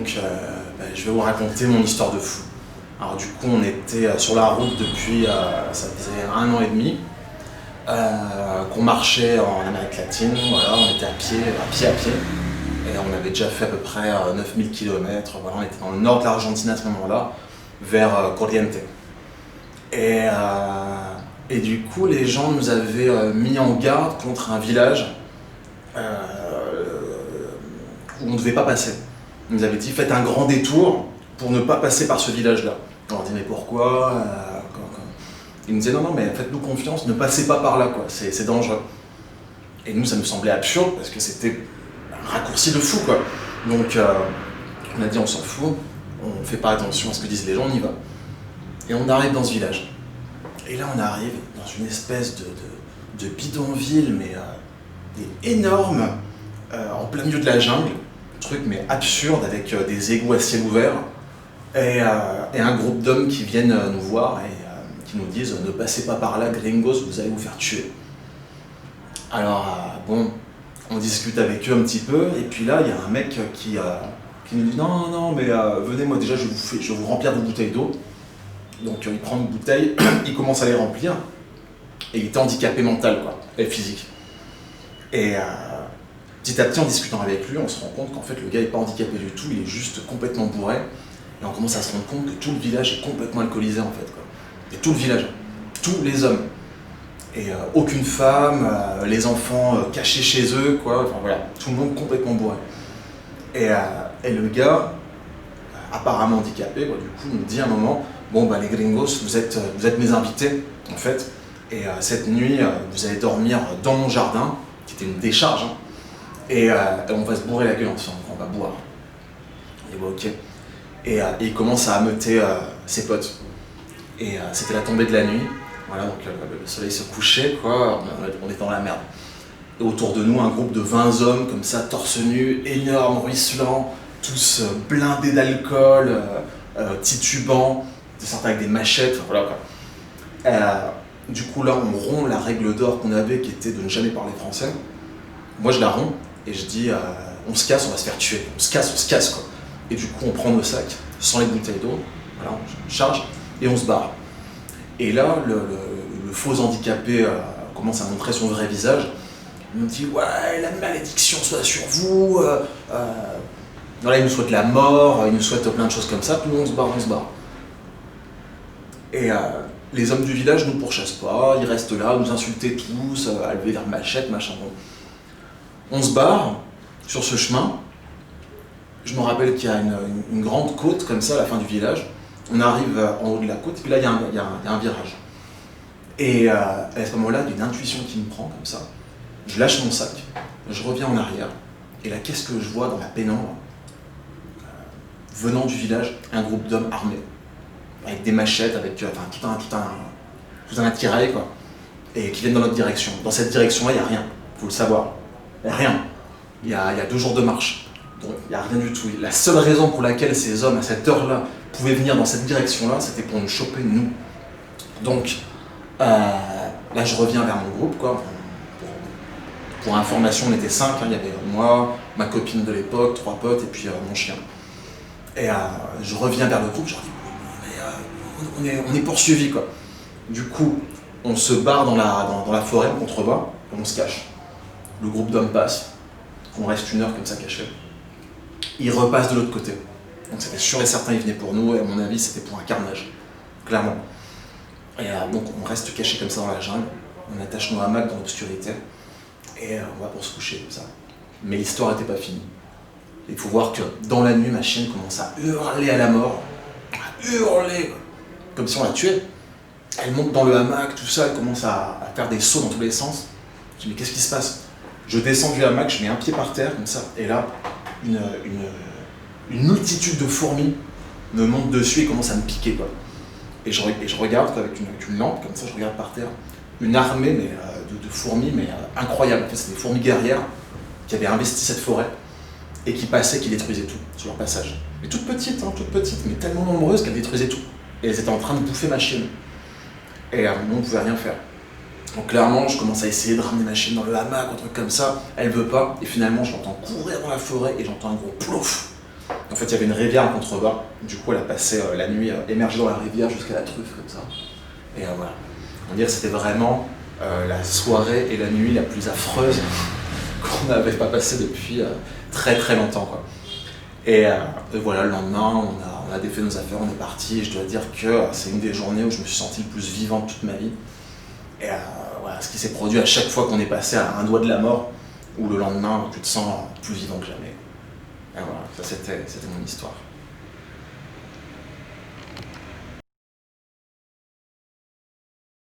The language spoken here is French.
Je vais vous raconter mon histoire de fou. Alors du coup, on était sur la route depuis, ça faisait 1 an et demi, qu'on marchait en Amérique latine, voilà, on était à pied, et on avait déjà fait à peu près 9000 km, voilà, on était dans le nord de l'Argentine à ce moment-là, vers Corrientes. Et du coup, les gens nous avaient mis en garde contre un village où on ne devait pas passer. Ils nous avaient dit, faites un grand détour pour ne pas passer par ce village-là. On leur dit, mais pourquoi Ils nous disaient, non, mais faites-nous confiance, ne passez pas par là, quoi. C'est dangereux. Et nous, ça nous semblait absurde, parce que c'était un raccourci de fou, quoi. Donc, on a dit, on s'en fout, on ne fait pas attention à ce que disent les gens, on y va. Et on arrive dans ce village. Et là, on arrive dans une espèce de bidonville, mais énorme, en plein milieu de la jungle, truc mais absurde, avec des égouts à ciel ouvert, et un groupe d'hommes qui viennent nous voir et qui nous disent « Ne passez pas par là, gringos, vous allez vous faire tuer ». Alors, on discute avec eux un petit peu, et puis là, il y a un mec qui nous dit « Non, mais venez, moi déjà, je vais vous remplir vos bouteilles d'eau ». Donc il prend une bouteille, il commence à les remplir, et il était handicapé mental, quoi, et physique. Et petit à petit, en discutant avec lui, on se rend compte qu'en fait, le gars n'est pas handicapé du tout, il est juste complètement bourré. Et on commence à se rendre compte que tout le village est complètement alcoolisé, en fait, quoi. Et tout le village, tous les hommes. Et aucune femme, les enfants cachés chez eux, quoi. Enfin voilà, tout le monde complètement bourré. Et le gars, apparemment handicapé, quoi, du coup, nous dit à un moment, bon, les gringos, vous êtes mes invités, en fait. Et cette nuit, vous allez dormir dans mon jardin, qui était une décharge, hein, et on va se bourrer la gueule ensemble, on va boire. Et bon, ok. Et il commence à ameuter ses potes. Et c'était la tombée de la nuit, voilà, donc le soleil se couchait, quoi, on était dans la merde. Et autour de nous, un groupe de 20 hommes, comme ça, torse nu, énormes, ruisselants, tous blindés d'alcool, titubants, certains avec des machettes, enfin voilà quoi. Du coup là, on rompt la règle d'or qu'on avait, qui était de ne jamais parler français. Moi je la romps, et je dis, on se casse, on va se faire tuer, on se casse quoi. Et du coup on prend nos sacs, sans les bouteilles d'eau, voilà, on charge, et on se barre. Et là, le faux handicapé commence à montrer son vrai visage. Il nous dit, ouais, la malédiction soit sur vous, voilà, il nous souhaite la mort, il nous souhaite plein de choses comme ça, puis nous on se barre. Et les hommes du village ne nous pourchassent pas, ils restent là, nous insulter tous, à lever leurs machettes, machin. Bon. On se barre sur ce chemin. Je me rappelle qu'il y a une grande côte comme ça à la fin du village. On arrive en haut de la côte, et puis là il y a un virage. Et à ce moment-là, il y a une intuition qui me prend comme ça. Je lâche mon sac, je reviens en arrière, et là qu'est-ce que je vois dans la pénombre venant du village, un groupe d'hommes armés, avec des machettes, avec tout un attirail, quoi, et qui viennent dans notre direction. Dans cette direction-là, il n'y a rien, il faut le savoir. Il n'y a rien. Il y a 2 jours de marche. Donc il n'y a rien du tout. La seule raison pour laquelle ces hommes, à cette heure-là, pouvaient venir dans cette direction-là, c'était pour nous choper, nous. Donc, là, je reviens vers mon groupe, quoi. Pour information, on était 5, hein. Il y avait moi, ma copine de l'époque, 3 potes, et puis mon chien. Et je reviens vers le groupe, je leur dis, on est poursuivis, quoi. Du coup, on se barre dans la forêt, on contrebas, et on se cache. Le groupe d'hommes passe, on reste 1 heure comme ça caché. Ils repassent de l'autre côté. Donc c'était sûr et certain, ils venaient pour nous, et à mon avis, c'était pour un carnage, clairement. Et donc on reste caché comme ça dans la jungle, on attache nos hamacs dans l'obscurité, et on va pour se coucher comme ça. Mais l'histoire n'était pas finie. Il faut voir que dans la nuit, ma chienne commence à hurler à la mort, à hurler, comme si on la tuait. Elle monte dans le hamac, tout ça, elle commence à faire des sauts dans tous les sens. Je dis, mais qu'est-ce qui se passe? Je descends du hamac, je mets un pied par terre, comme ça, et là, une multitude de fourmis me monte dessus et commence à me piquer, quoi. Et je regarde, quoi, avec une lampe, comme ça, je regarde par terre, une armée de fourmis, mais incroyable. En fait, c'est des fourmis guerrières qui avaient investi cette forêt et qui passaient, qui détruisaient tout sur leur passage. Mais toutes petites, mais tellement nombreuses qu'elles détruisaient tout. Et elles étaient en train de bouffer ma chienne. Et on ne pouvait rien faire. Donc clairement, je commence à essayer de ramener ma chienne dans le hamac, un truc comme ça. Elle veut pas. Et finalement, je l'entends courir dans la forêt et j'entends un gros plouf. En fait, il y avait une rivière en contrebas. Du coup, elle a passé la nuit émergée dans la rivière jusqu'à la truffe, comme ça. Et voilà. On dirait que c'était vraiment la soirée et la nuit la plus affreuse qu'on n'avait pas passée depuis très très longtemps, quoi. Et voilà, le lendemain, on a défait nos affaires, on est parti. Et je dois dire que c'est une des journées où je me suis senti le plus vivant de toute ma vie. Et voilà, ce qui s'est produit à chaque fois qu'on est passé à un doigt de la mort, où le lendemain, tu te sens plus vivant que jamais. Et voilà, ça c'était mon histoire.